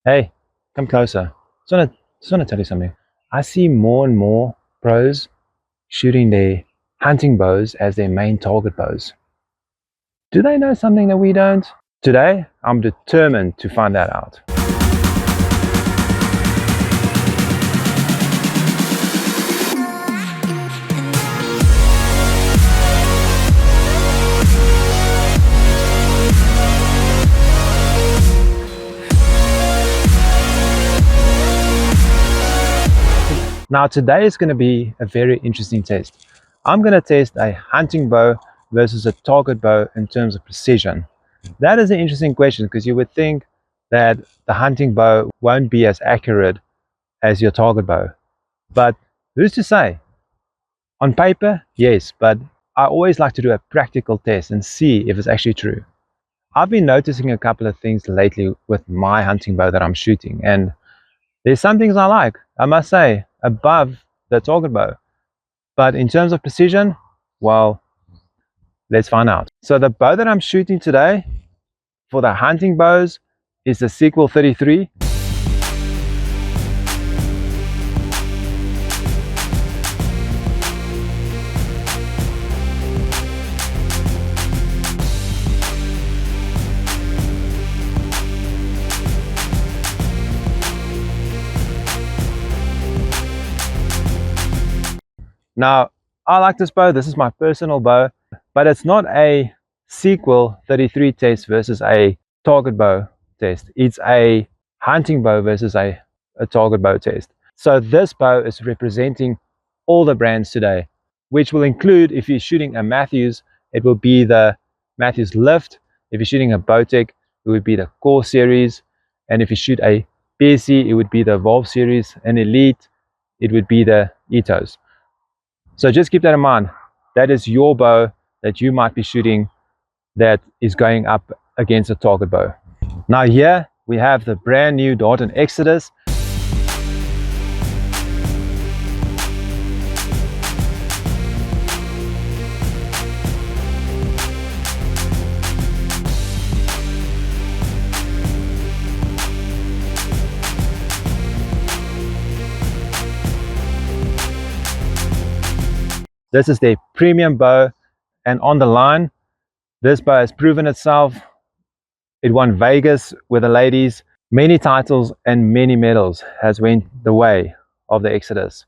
Hey, come closer. Just wanna tell you something. I see more and more pros shooting their hunting bows as their main target bows. Do they know something that we don't? Today, I'm determined to find that out. Now, today is going to be a very interesting test. I'm going to test a hunting bow versus a target bow in terms of precision. That is an interesting question because you would think that the hunting bow won't be as accurate as your target bow. But who's to say? On paper, yes, but I always like to do a practical test and see if it's actually true. I've been noticing a couple of things lately with my hunting bow that I'm shooting, and there's some things I like, I must say, above the target bow. But in terms of precision, well, let's find out. So the bow that I'm shooting today for the hunting bows is the Sequel 33. Now, I like this bow. This is my personal bow, but it's not a Sequel 33 test versus a target bow test. It's a hunting bow versus a target bow test. So this bow is representing all the brands today, which will include, if you're shooting a Matthews, it will be the Matthews Lift. If you're shooting a Bowtech, it would be the Core series. And if you shoot a PSC, it would be the Evolve series. And Elite, it would be the Ethos. So just keep that in mind. That is your bow that you might be shooting that is going up against a target bow. Now here we have the brand new Darton Exodus. This is their premium bow, and on the line, this bow has proven itself. It won Vegas with the ladies. Many titles and many medals has went the way of the Exodus,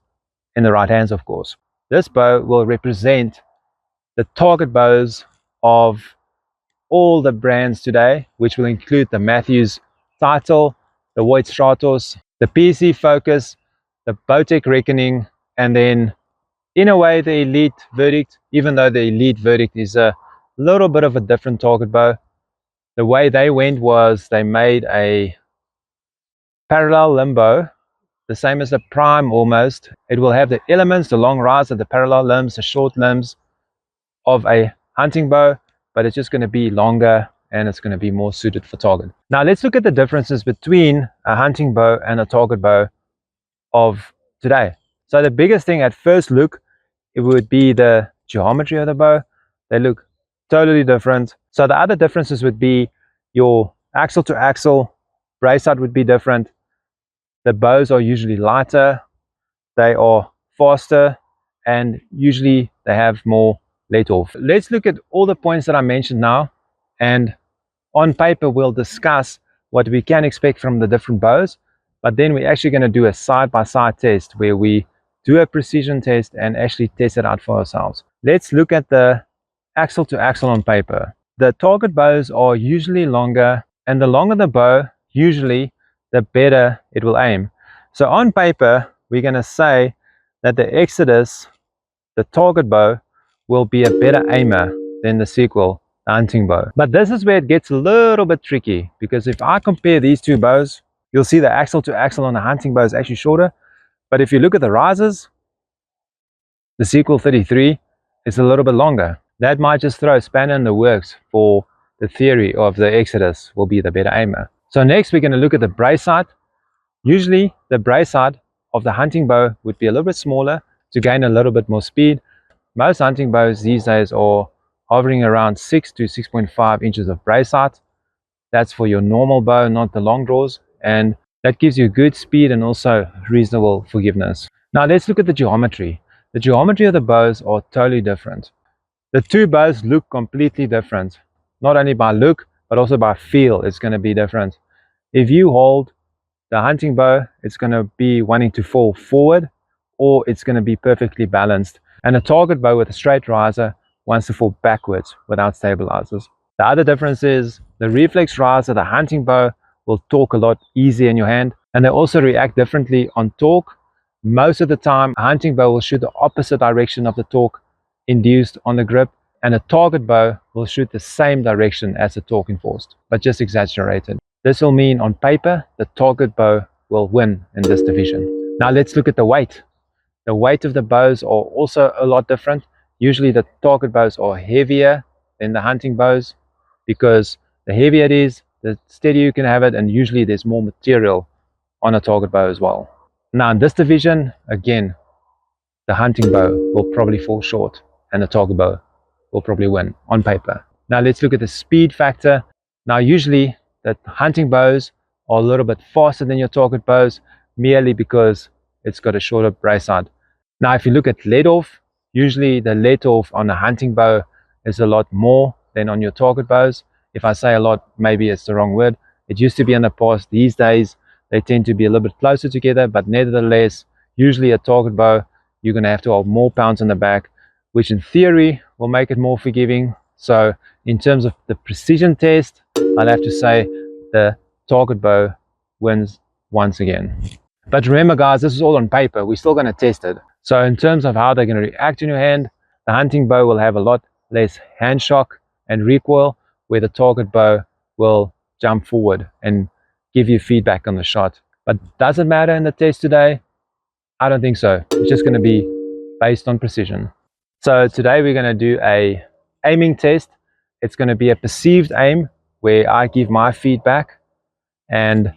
in the right hands, of course. This bow will represent the target bows of all the brands today, which will include the Matthews Title, the Voigt Stratos, the PC Focus, the Bowtech Reckoning, and then in a way the Elite Verdict, even though the Elite Verdict is a little bit of a different target bow. The way they went was they made a parallel limbo, the same as the Prime almost. It will have the elements, the long rise of the parallel limbs, the short limbs of a hunting bow, but it's just going to be longer and it's going to be more suited for target. Now let's look at the differences between a hunting bow and a target bow of today. So the biggest thing at first look, it would be the geometry of the bow. They look totally different. So the other differences would be your axle to axle brace out would be different. The bows are usually lighter, they are faster, and usually they have more let off. Let's look at all the points that I mentioned now, and on paper we'll discuss what we can expect from the different bows, but then we're actually going to do a side-by-side test where we do a precision test and actually test it out for ourselves. Let's look at the axle to axle on paper. The target bows are usually longer, and the longer the bow, usually the better it will aim. So on paper, we're going to say that the Exodus, the target bow, will be a better aimer than the Sequel, the hunting bow. But this is where it gets a little bit tricky, because if I compare these two bows, you'll see the axle to axle on the hunting bow is actually shorter. But if you look at the risers, the Sequel 33 is a little bit longer. That might just throw a spanner in the works for the theory of the Exodus will be the better aimer. So next we're going to look at the brace height. Usually the brace height of the hunting bow would be a little bit smaller to gain a little bit more speed. Most hunting bows these days are hovering around 6 to 6.5 inches of brace height. That's for your normal bow, not the long draws. And That gives you good speed and also reasonable forgiveness. Now let's look at the geometry. The geometry of the bows are totally different. The two bows look completely different. Not only by look, but also by feel, it's going to be different. If you hold the hunting bow, it's going to be wanting to fall forward, or it's going to be perfectly balanced. And a target bow with a straight riser wants to fall backwards without stabilizers. The other difference is the reflex riser, the hunting bow, will torque a lot easier in your hand, and they also react differently on torque. Most of the time, a hunting bow will shoot the opposite direction of the torque induced on the grip, and a target bow will shoot the same direction as the torque enforced, but just exaggerated. This will mean on paper, the target bow will win in this division. Now let's look at the weight. The weight of the bows are also a lot different. Usually the target bows are heavier than the hunting bows, because the heavier it is, the steadier you can have it, and usually there's more material on a target bow as well. Now in this division, again, the hunting bow will probably fall short and the target bow will probably win on paper. Now let's look at the speed factor. Now usually the hunting bows are a little bit faster than your target bows, merely because it's got a shorter brace side. Now if you look at let off, usually the let off on a hunting bow is a lot more than on your target bows. If I say a lot, maybe it's the wrong word. It used to be in the past. These days they tend to be a little bit closer together, but nevertheless, usually a target bow, you're going to have to hold more pounds in the back, which in theory will make it more forgiving. So in terms of the precision test, I'll have to say the target bow wins once again. But remember guys, this is all on paper. We're still going to test it. So in terms of how they're going to react in your hand, the hunting bow will have a lot less hand shock and recoil, where the target bow will jump forward and give you feedback on the shot. But does it matter in the test today? I don't think so. It's just going to be based on precision. So today we're going to do a aiming test. It's going to be a perceived aim where I give my feedback and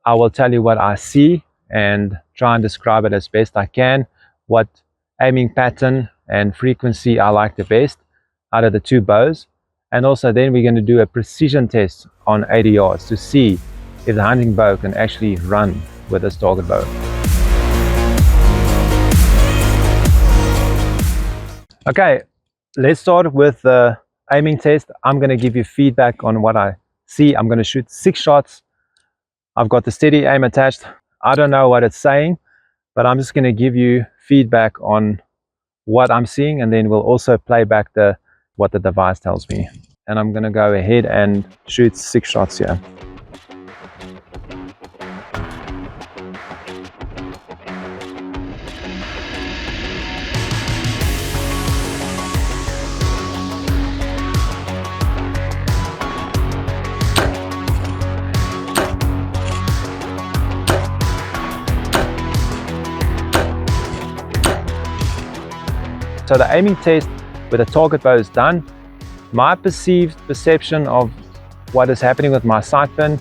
I will tell you what I see and try and describe it as best I can, what aiming pattern and frequency I like the best out of the two bows. And also then we're going to do a precision test on 80 yards to see if the hunting bow can actually run with this target bow. Okay, let's start with the aiming test. I'm going to give you feedback on what I see. I'm going to shoot 6 shots. I've got the steady aim attached. I don't know what it's saying, but I'm just going to give you feedback on what I'm seeing, and then we'll also play back what the device tells me. And I'm going to go ahead and shoot 6 shots here. So the aiming test with the target bow is done. My perceived perception of what is happening with my sight pin,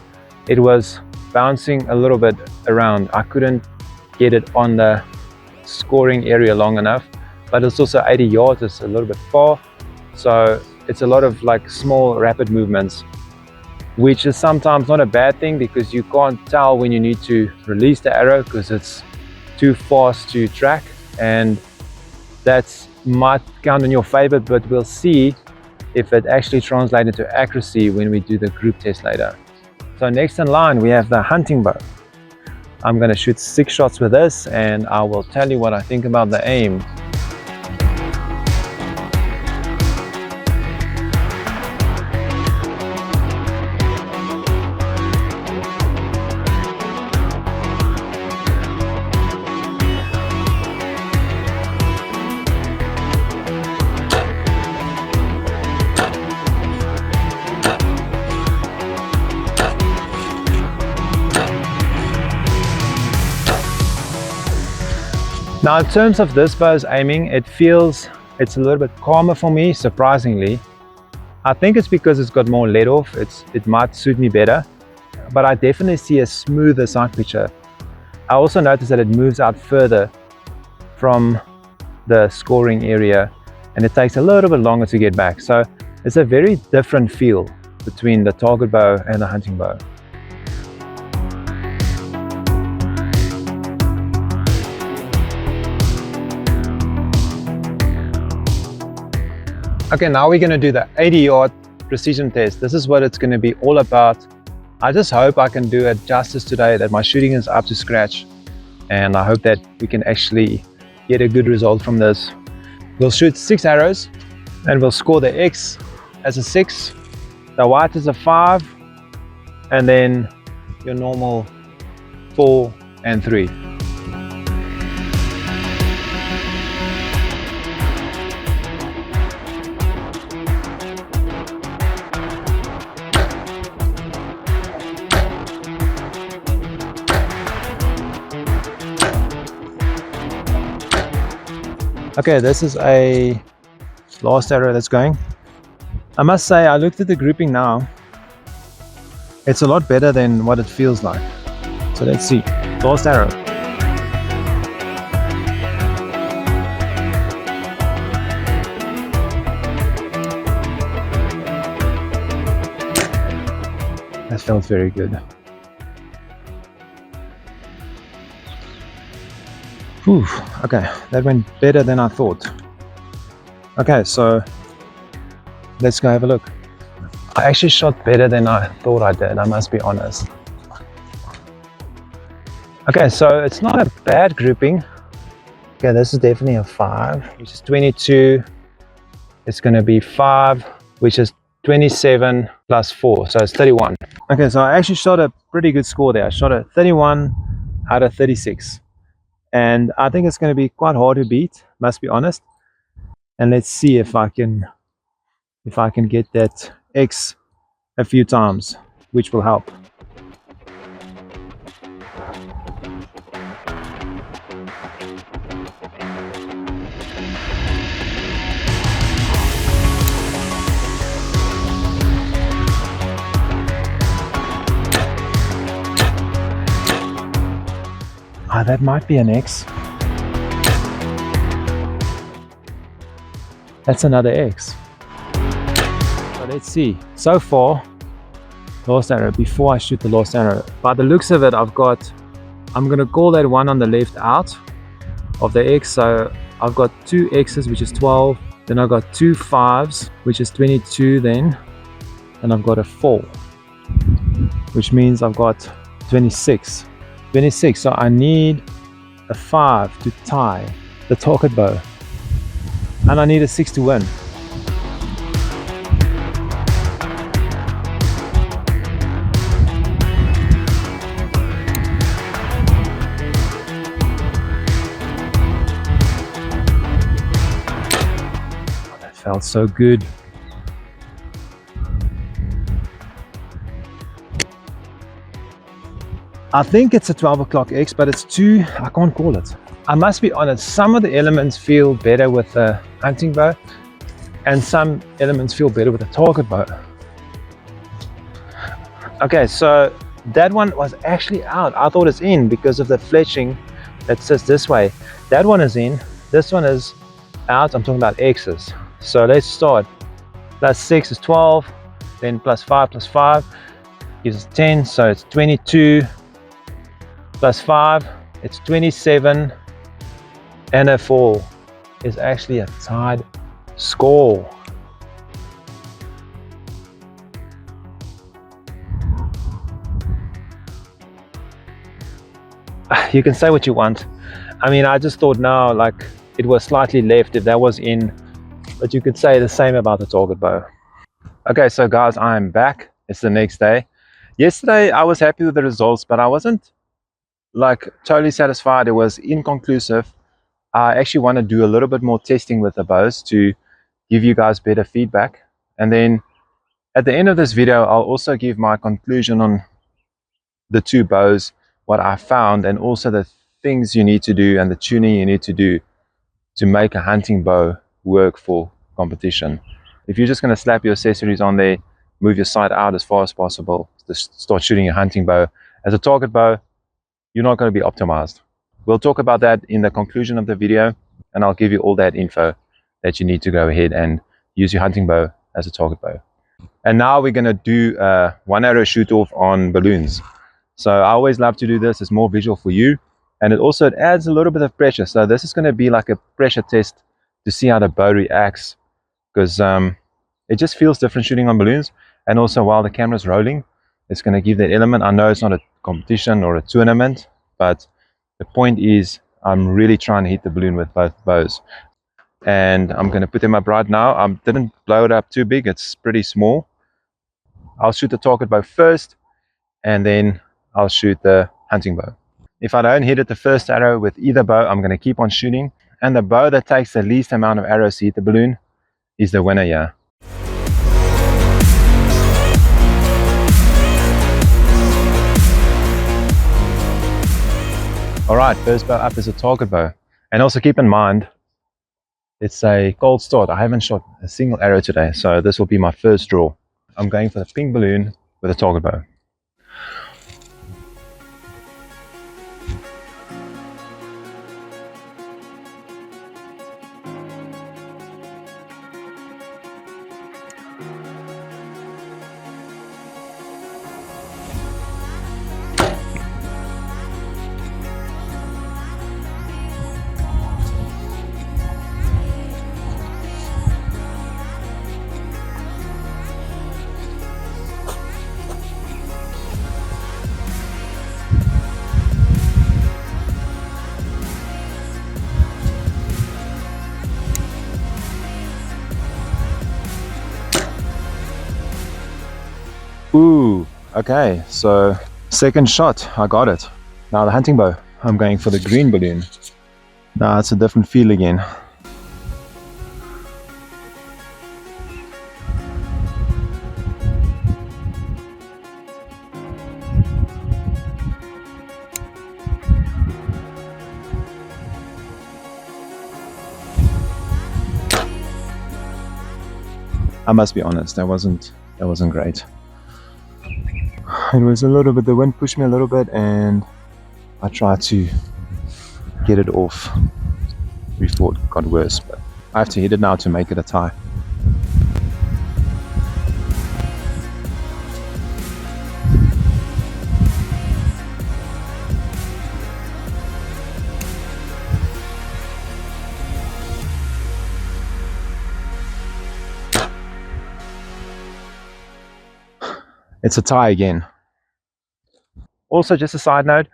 it was bouncing a little bit around. I couldn't get it on the scoring area long enough, but it's also 80 yards, it's a little bit far. So it's a lot of like small rapid movements, which is sometimes not a bad thing because you can't tell when you need to release the arrow because it's too fast to track, and that might count in your favor, but we'll see if it actually translates into accuracy when we do the group test later. So next in line we have the hunting bow. I'm going to shoot 6 shots with this and I will tell you what I think about the aim. Now in terms of this bow's aiming, it's a little bit calmer for me, surprisingly. I think it's because it's got more let off, it might suit me better, but I definitely see a smoother sight picture. I also noticed that it moves out further from the scoring area and it takes a little bit longer to get back. So it's a very different feel between the target bow and the hunting bow. Okay, now we're going to do the 80-yard precision test. This is what it's going to be all about. I just hope I can do it justice today, that my shooting is up to scratch, and I hope that we can actually get a good result from this. We'll shoot 6 arrows and we'll score the X as a 6, the white is a 5, and then your normal 4 and 3. Okay, this is a last arrow that's going. I must say, I looked at the grouping now. It's a lot better than what it feels like. So let's see. Last arrow. That felt very good. Whew, okay, that went better than I thought. Okay, so let's go have a look. I actually shot better than I thought I did, I must be honest. Okay, so it's not a bad grouping. Okay, this is definitely a 5, which is 22. It's going to be 5, which is 27 plus 4, so it's 31. Okay, so I actually shot a pretty good score there. I shot a 31 out of 36. And I think it's going to be quite hard to beat, must be honest. And let's see if I can get that X a few times, which will help. Ah, that might be an X. That's another X. So let's see. So far, last arrow, before I shoot the last arrow, by the looks of it, I'm going to call that one on the left out of the X. So I've got 2 X's, which is 12. Then I've got 2 5s, which is 22 then. And I've got a 4, which means I've got 26. 26, so I need a 5 to tie the target bow, and I need a 6 to win. Oh, that felt so good. I think it's a 12 o'clock X, but it's too, I can't call it. I must be honest, some of the elements feel better with the hunting bow, and some elements feel better with the target bow. Okay, so that one was actually out. I thought it's in because of the fletching that sits this way. That one is in, this one is out. I'm talking about X's. So let's start. Plus 6 is 12, then plus 5 gives us 10, so it's 22. Plus 5, it's 27, and a 4 is actually a tied score. You can say what you want. I mean, I just thought now, like, it was slightly left if that was in, but you could say the same about the target bow. Okay, so guys, I'm back. It's the next day. Yesterday, I was happy with the results, but I wasn't like totally satisfied. It was inconclusive. I actually want to do a little bit more testing with the bows to give you guys better feedback, and then at the end of this video I'll also give my conclusion on the 2 bows, what I found, and also the things you need to do and the tuning you need to do to make a hunting bow work for competition. If you're just going to slap your accessories on there, move your sight out as far as possible to start shooting a hunting bow as a target bow, you're not going to be optimized. We'll talk about that in the conclusion of the video, and I'll give you all that info that you need to go ahead and use your hunting bow as a target bow. And now we're going to do a 1 arrow shoot off on balloons. So I always love to do this. It's more visual for you, and it adds a little bit of pressure. So this is going to be like a pressure test to see how the bow reacts because it just feels different shooting on balloons. And also while the camera's rolling, it's going to give that element. I know it's not a competition or a tournament, but the point is I'm really trying to hit the balloon with both bows. And I'm going to put them up right now. I didn't blow it up too big, it's pretty small. I'll shoot the target bow first, and then I'll shoot the hunting bow. If I don't hit it the first arrow with either bow, I'm going to keep on shooting, and the bow that takes the least amount of arrows to hit the balloon is the winner here. Alright, first bow up is a target bow. And also keep in mind, it's a cold start. I haven't shot a single arrow today, so this will be my first draw. I'm going for the pink balloon with a target bow. Ooh, okay, so second shot, I got it. Now the hunting bow, I'm going for the green balloon. Now it's a different feel again. I must be honest, that wasn't great. It was a little bit, the wind pushed me a little bit and I tried to get it off before it got worse, but I have to hit it now to make it a tie. It's a tie again. Also, just a side note,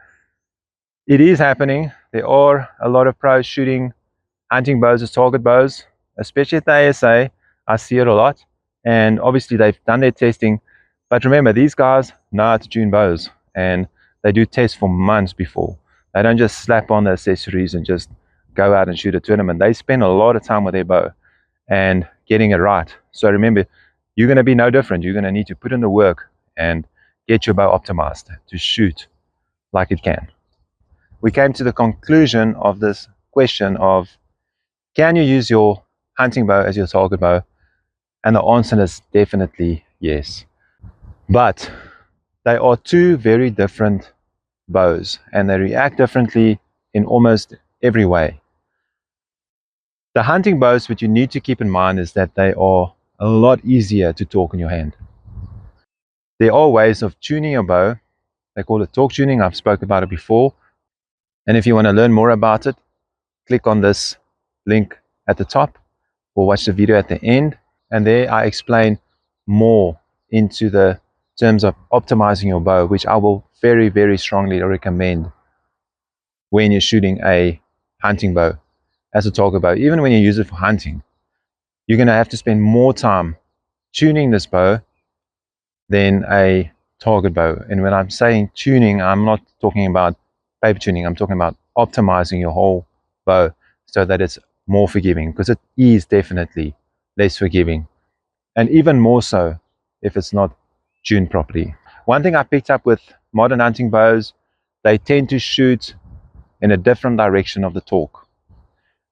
it is happening. There are a lot of pros shooting hunting bows as target bows, especially at the ASA. I see it a lot, and obviously they've done their testing. But remember, these guys know how to tune bows, and they do tests for months before. They don't just slap on the accessories and just go out and shoot a tournament. They spend a lot of time with their bow and getting it right. So remember, you're going to be no different. You're going to need to put in the work and get your bow optimized to shoot like it can. We came to the conclusion of this question of, can you use your hunting bow as your target bow? And the answer is definitely yes. But they are two very different bows and they react differently in almost every way. The hunting bows, what you need to keep in mind is that they are a lot easier to torque in your hand. There are ways of tuning your bow. They call it torque tuning. I've spoken about it before. And if you want to learn more about it, click on this link at the top or watch the video at the end. And there I explain more into the terms of optimizing your bow, which I will very, very strongly recommend when you're shooting a hunting bow as a target bow. Even when you use it for hunting, you're going to have to spend more time tuning this bow than a target bow. And when I'm saying tuning, I'm not talking about paper tuning. I'm talking about optimizing your whole bow so that it's more forgiving, because it is definitely less forgiving, and even more so if it's not tuned properly. One thing I picked up with modern hunting bows, they tend to shoot in a different direction of the torque.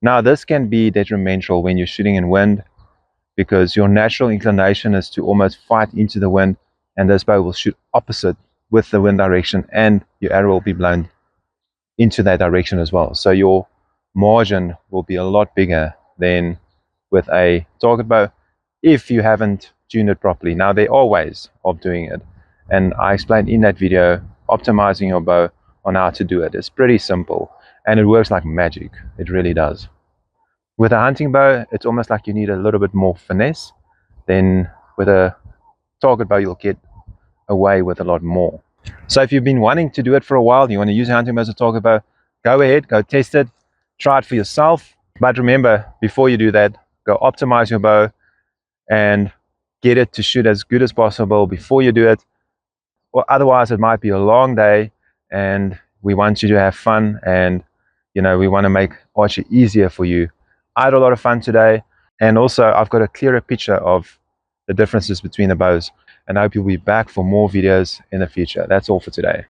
Now this can be detrimental when you're shooting in wind, because your natural inclination is to almost fight into the wind, and this bow will shoot opposite with the wind direction, and your arrow will be blown into that direction as well. So your margin will be a lot bigger than with a target bow if you haven't tuned it properly. Now there are ways of doing it, and I explained in that video optimizing your bow on how to do it. It's pretty simple and it works like magic. It really does. With a hunting bow, it's almost like you need a little bit more finesse. Then with a target bow, you'll get away with a lot more. So if you've been wanting to do it for a while, you want to use a hunting bow as a target bow, go ahead, go test it, try it for yourself. But remember, before you do that, go optimize your bow and get it to shoot as good as possible before you do it. Or otherwise, it might be a long day, and we want you to have fun, and we want to make archery easier for you. I had a lot of fun today, and also I've got a clearer picture of the differences between the bows, and I hope you'll be back for more videos in the future. That's all for today.